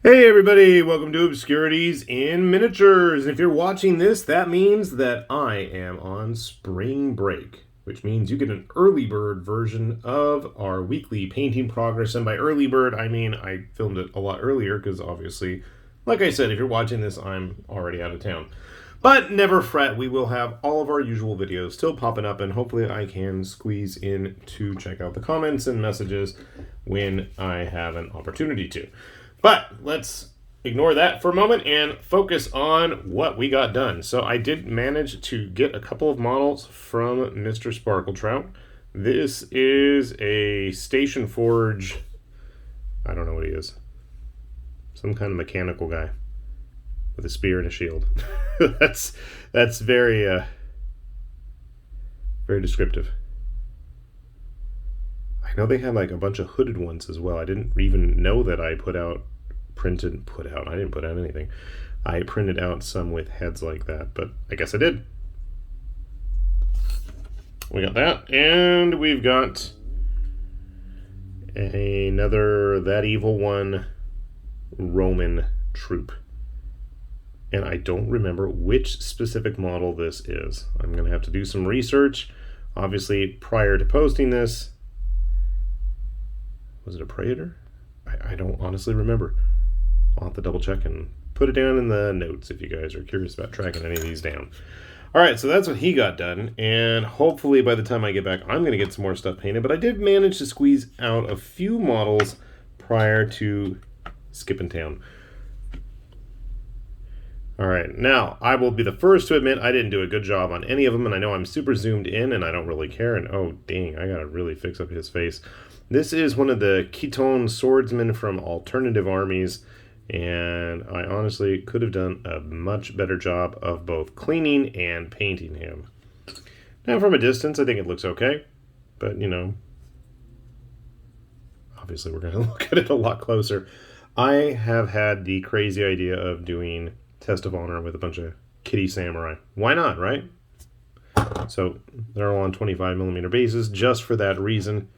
Hey everybody, welcome to Obscurities in Miniatures. If you're watching this, that means that I am on spring break, which means you get an early bird version of our weekly painting progress. And by early bird, I mean I filmed it a lot earlier because obviously, like I said, if you're watching this, I'm already out of town. But never fret, we will have all of our usual videos still popping up, and hopefully I can squeeze in to check out the comments and messages when I have an opportunity to. But let's ignore that for a moment and focus on what we got done. So I did manage to get a couple of models from Mr. Sparkle Trout. This is a Station Forge. I don't know what he is. Some kind of mechanical guy with a spear and a shield. that's very very descriptive. I know they had like a bunch of hooded ones as well. I didn't even know that I printed out. I didn't put out anything. I printed out some with heads like that, but I guess I did. We got that, and we've got another That Evil One Roman troop. And I don't remember which specific model this is. I'm going to have to do some research. Obviously, prior to posting this, was it a Praetor? I don't honestly remember. I'll have to double check and put it down in the notes if you guys are curious about tracking any of these down. All right, so that's what he got done, and hopefully by the time I get back, I'm going to get some more stuff painted, but I did manage to squeeze out a few models prior to skipping town. All right, now I will be the first to admit I didn't do a good job on any of them, and I know I'm super zoomed in and I don't really care, and oh dang, I gotta really fix up his face. This is one of the Ketone swordsmen from Alternative Armies, and I honestly could have done a much better job of both cleaning and painting him. Now from a distance I think it looks okay, but you know, obviously we're gonna look at it a lot closer. I have had the crazy idea of doing Test of Honor with a bunch of kitty samurai. Why not, right? So they're all on 25mm bases just for that reason.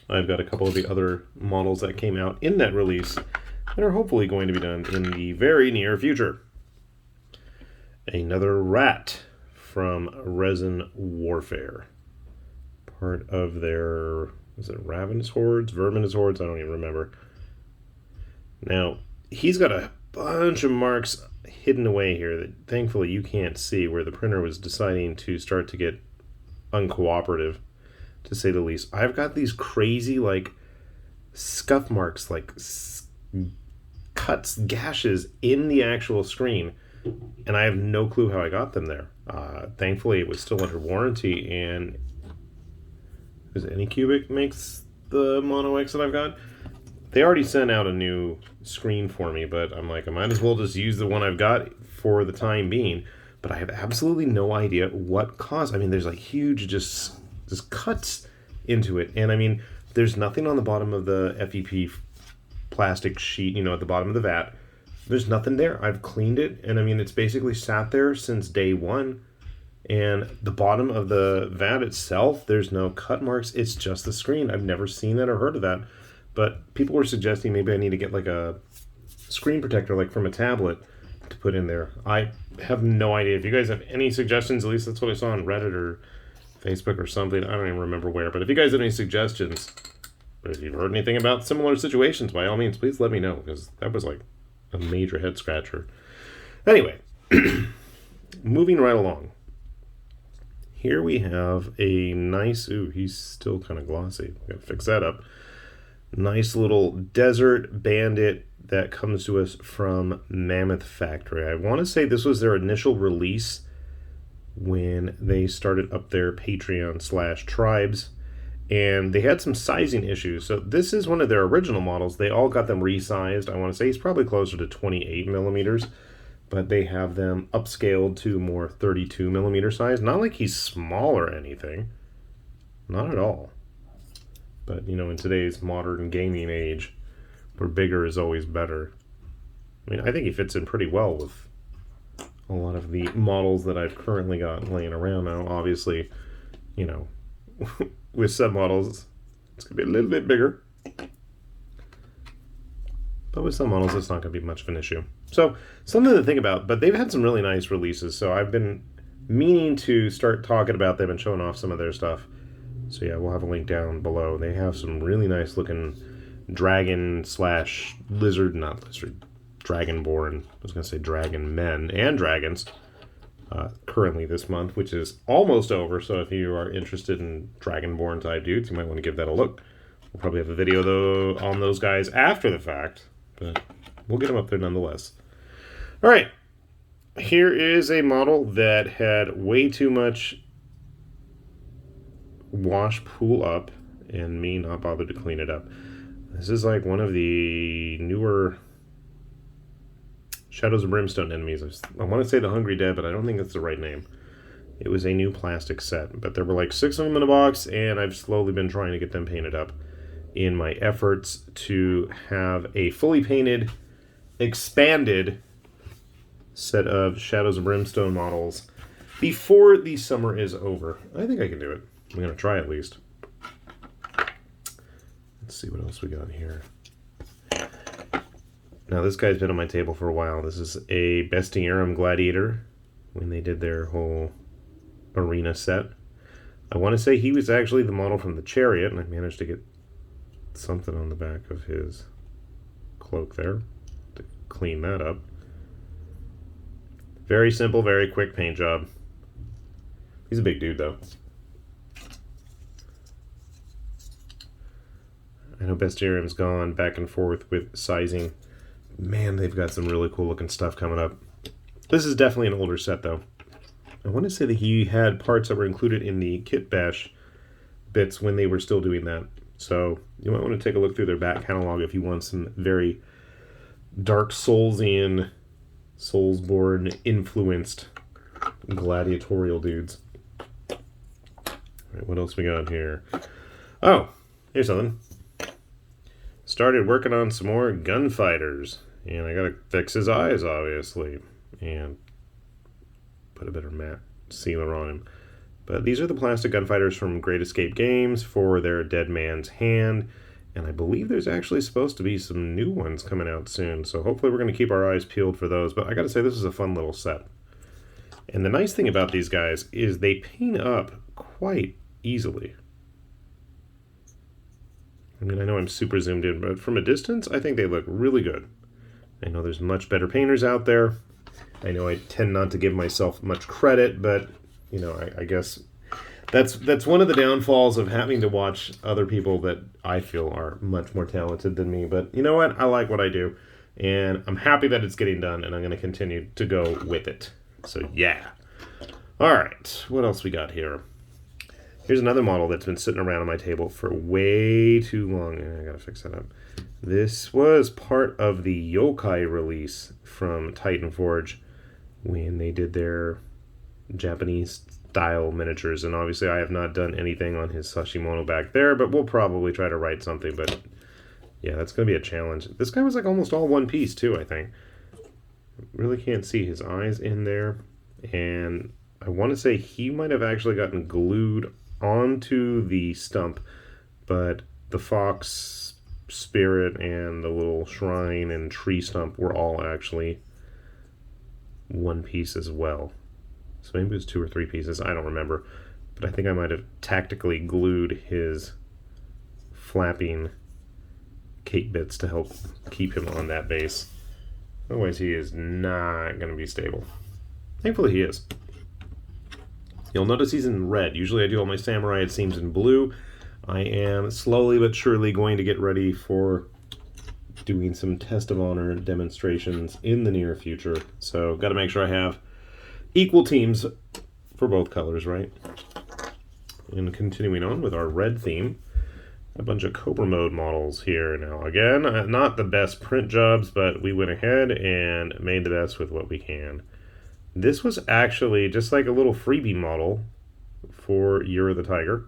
I've got a couple of the other models that came out in that release that are hopefully going to be done in the very near future. Another rat from Resin Warfare. Part of their, is it Ravenous Hordes? Verminous Hordes? I don't even remember. Now, he's got a bunch of marks hidden away here that thankfully you can't see, where the printer was deciding to start to get uncooperative, to say the least. I've got these crazy like scuff marks, like cuts, gashes in the actual screen, and I have no clue how I got them there. Thankfully it was still under warranty, and is it Anycubic makes the Mono X that I've got? They already sent out a new screen for me, but I'm like, I might as well just use the one I've got for the time being. But I have absolutely no idea what caused. I mean, there's like huge just cuts into it. And I mean, there's nothing on the bottom of the FEP plastic sheet, you know, at the bottom of the vat. There's nothing there. I've cleaned it, and I mean, it's basically sat there since day one. And the bottom of the vat itself, there's no cut marks. It's just the screen. I've never seen that or heard of that. But people were suggesting maybe I need to get like a screen protector, like from a tablet, to put in there. I have no idea. If you guys have any suggestions, at least that's what I saw on Reddit or Facebook or something. I don't even remember where. But if you guys have any suggestions, or if you've heard anything about similar situations, by all means, please let me know, because that was like a major head scratcher. Anyway, moving right along. Here we have a nice, ooh, he's still kind of glossy. Gotta fix that up. Nice little Desert Bandit that comes to us from Mammoth Factory. I want to say this was their initial release when they started up their Patreon/tribes, and they had some sizing issues. So this is one of their original models. They all got them resized. I want to say he's probably closer to 28mm, but they have them upscaled to more 32mm size. Not like he's small or anything. Not at all. But, you know, in today's modern gaming age, where bigger is always better. I mean, I think he fits in pretty well with a lot of the models that I've currently got laying around now. Obviously, you know, with submodels, it's going to be a little bit bigger. But with some models, it's not going to be much of an issue. So, something to think about. But they've had some really nice releases, so I've been meaning to start talking about them and showing off some of their stuff. So yeah, we'll have a link down below. They have some really nice looking dragon slash lizard, not lizard, dragonborn. I was going to say dragon men and dragons currently this month, which is almost over. So if you are interested in dragonborn type dudes, you might want to give that a look. We'll probably have a video though on those guys after the fact, but we'll get them up there nonetheless. All right. Here is a model that had way too much wash pool up and me not bothered to clean it up. This is like one of the newer Shadows of Brimstone enemies. I want to say the Hungry Dead, but I don't think that's the right name. It was a new plastic set, but there were like 6 of them in a box, and I've slowly been trying to get them painted up in my efforts to have a fully painted, expanded set of Shadows of Brimstone models before the summer is over. I think I can do it. I'm going to try at least. Let's see what else we got here. Now this guy's been on my table for a while. This is a Bestiarum Gladiator when they did their whole arena set. I want to say he was actually the model from the Chariot, and I managed to get something on the back of his cloak there to clean that up. Very simple, very quick paint job. He's a big dude, though. I know Bestiarium's gone back and forth with sizing. Man, they've got some really cool looking stuff coming up. This is definitely an older set, though. I want to say that he had parts that were included in the Kit Bash bits when they were still doing that. So you might want to take a look through their back catalog if you want some very Dark Soulsian, Soulsborne influenced gladiatorial dudes. All right, what else we got here? Oh, here's something. Started working on some more gunfighters, and I gotta fix his eyes, obviously, and put a better matte sealer on him. But these are the plastic gunfighters from Great Escape Games for their Dead Man's Hand, and I believe there's actually supposed to be some new ones coming out soon, so hopefully we're going to keep our eyes peeled for those. But I gotta say, this is a fun little set. And the nice thing about these guys is they paint up quite easily. I mean, I know I'm super zoomed in, but from a distance, I think they look really good. I know there's much better painters out there. I know I tend not to give myself much credit, but, you know, I guess that's one of the downfalls of having to watch other people that I feel are much more talented than me. But you know what? I like what I do, and I'm happy that it's getting done, and I'm going to continue to go with it. So, yeah. All right. What else we got here? Here's another model that's been sitting around on my table for way too long. I gotta fix that up. This was part of the Yokai release from Titan Forge when they did their Japanese style miniatures. And obviously I have not done anything on his Sashimono back there, but we'll probably try to write something. But yeah, that's gonna be a challenge. This guy was like almost all one piece too, I think. Really can't see his eyes in there. And I want to say he might have actually gotten glued onto the stump, but the fox spirit and the little shrine and tree stump were all actually one piece as well. So maybe it was 2 or 3 pieces, I don't remember, but I think I might have tactically glued his flapping cape bits to help keep him on that base. Otherwise he is not going to be stable. Thankfully he is. You'll notice he's in red. Usually I do all my samurai, it seems, in blue. I am slowly but surely going to get ready for doing some Test of Honor demonstrations in the near future. So got to make sure I have equal teams for both colors, right? And continuing on with our red theme, a bunch of Cobra Mode models here now. Again, not the best print jobs, but we went ahead and made the best with what we can. This was actually just like a little freebie model for Year of the Tiger.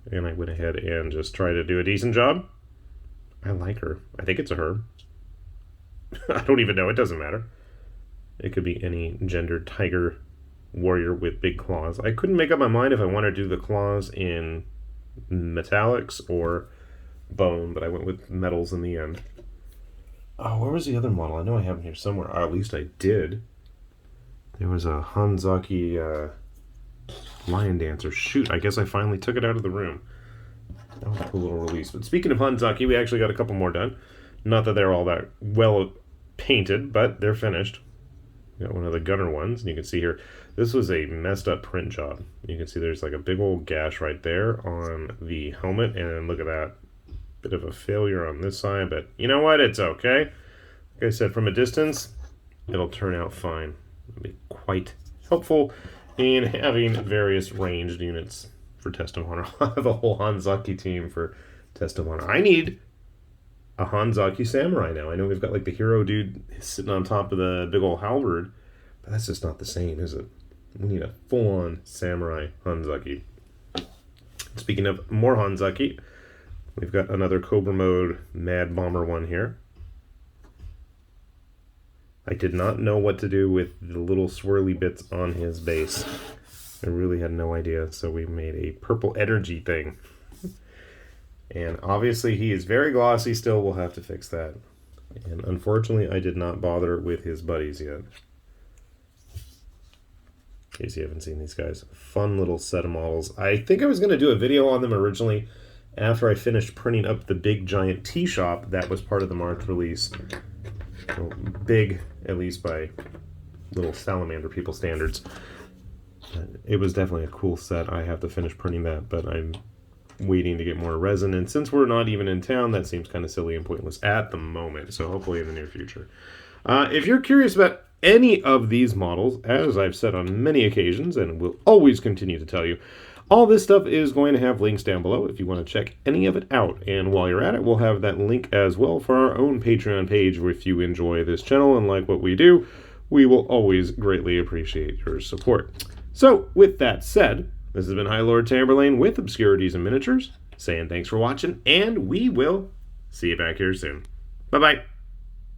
And I went ahead and just tried to do a decent job. I like her. I think it's a her. I don't even know. It doesn't matter. It could be any gendered tiger warrior with big claws. I couldn't make up my mind if I wanted to do the claws in metallics or bone, but I went with metals in the end. Oh, where was the other model? I know I have him here somewhere. Or at least I did. There was a Hanzaki Lion Dancer. Shoot, I guess I finally took it out of the room. That was a cool little release. But speaking of Hanzaki, we actually got a couple more done. Not that they're all that well painted, but they're finished. We got one of the gunner ones, and you can see here, this was a messed up print job. You can see there's like a big old gash right there on the helmet, and look at that. Bit of a failure on this side, but you know what? It's okay. Like I said, from a distance, it'll turn out fine. It'll be quite helpful in having various ranged units for Test of Honor. I'll have a whole Hanzaki team for Test of Honor. I need a Hanzaki samurai now. I know we've got like the hero dude sitting on top of the big old halberd, but that's just not the same, is it? We need a full-on samurai Hanzaki. Speaking of more Hanzaki, we've got another Cobra Mode Mad Bomber one here. I did not know what to do with the little swirly bits on his base. I really had no idea, so we made a purple energy thing. And obviously he is very glossy still. We'll have to fix that. And unfortunately, I did not bother with his buddies yet. In case you haven't seen these guys. Fun little set of models. I think I was going to do a video on them originally after I finished printing up the big giant T-shop that was part of the March release. Well, big, at least by little salamander people standards. It was definitely a cool set. I have to finish printing that, but I'm waiting to get more resin, and since we're not even in town, that seems kind of silly and pointless at the moment, so hopefully in the near future. If you're curious about any of these models, as I've said on many occasions and will always continue to tell you, all this stuff is going to have links down below if you want to check any of it out. And while you're at it, we'll have that link as well for our own Patreon page. If you enjoy this channel and like what we do, we will always greatly appreciate your support. So, with that said, this has been High Lord Tamberlane with Obscurities and Miniatures, saying thanks for watching, and we will see you back here soon. Bye-bye.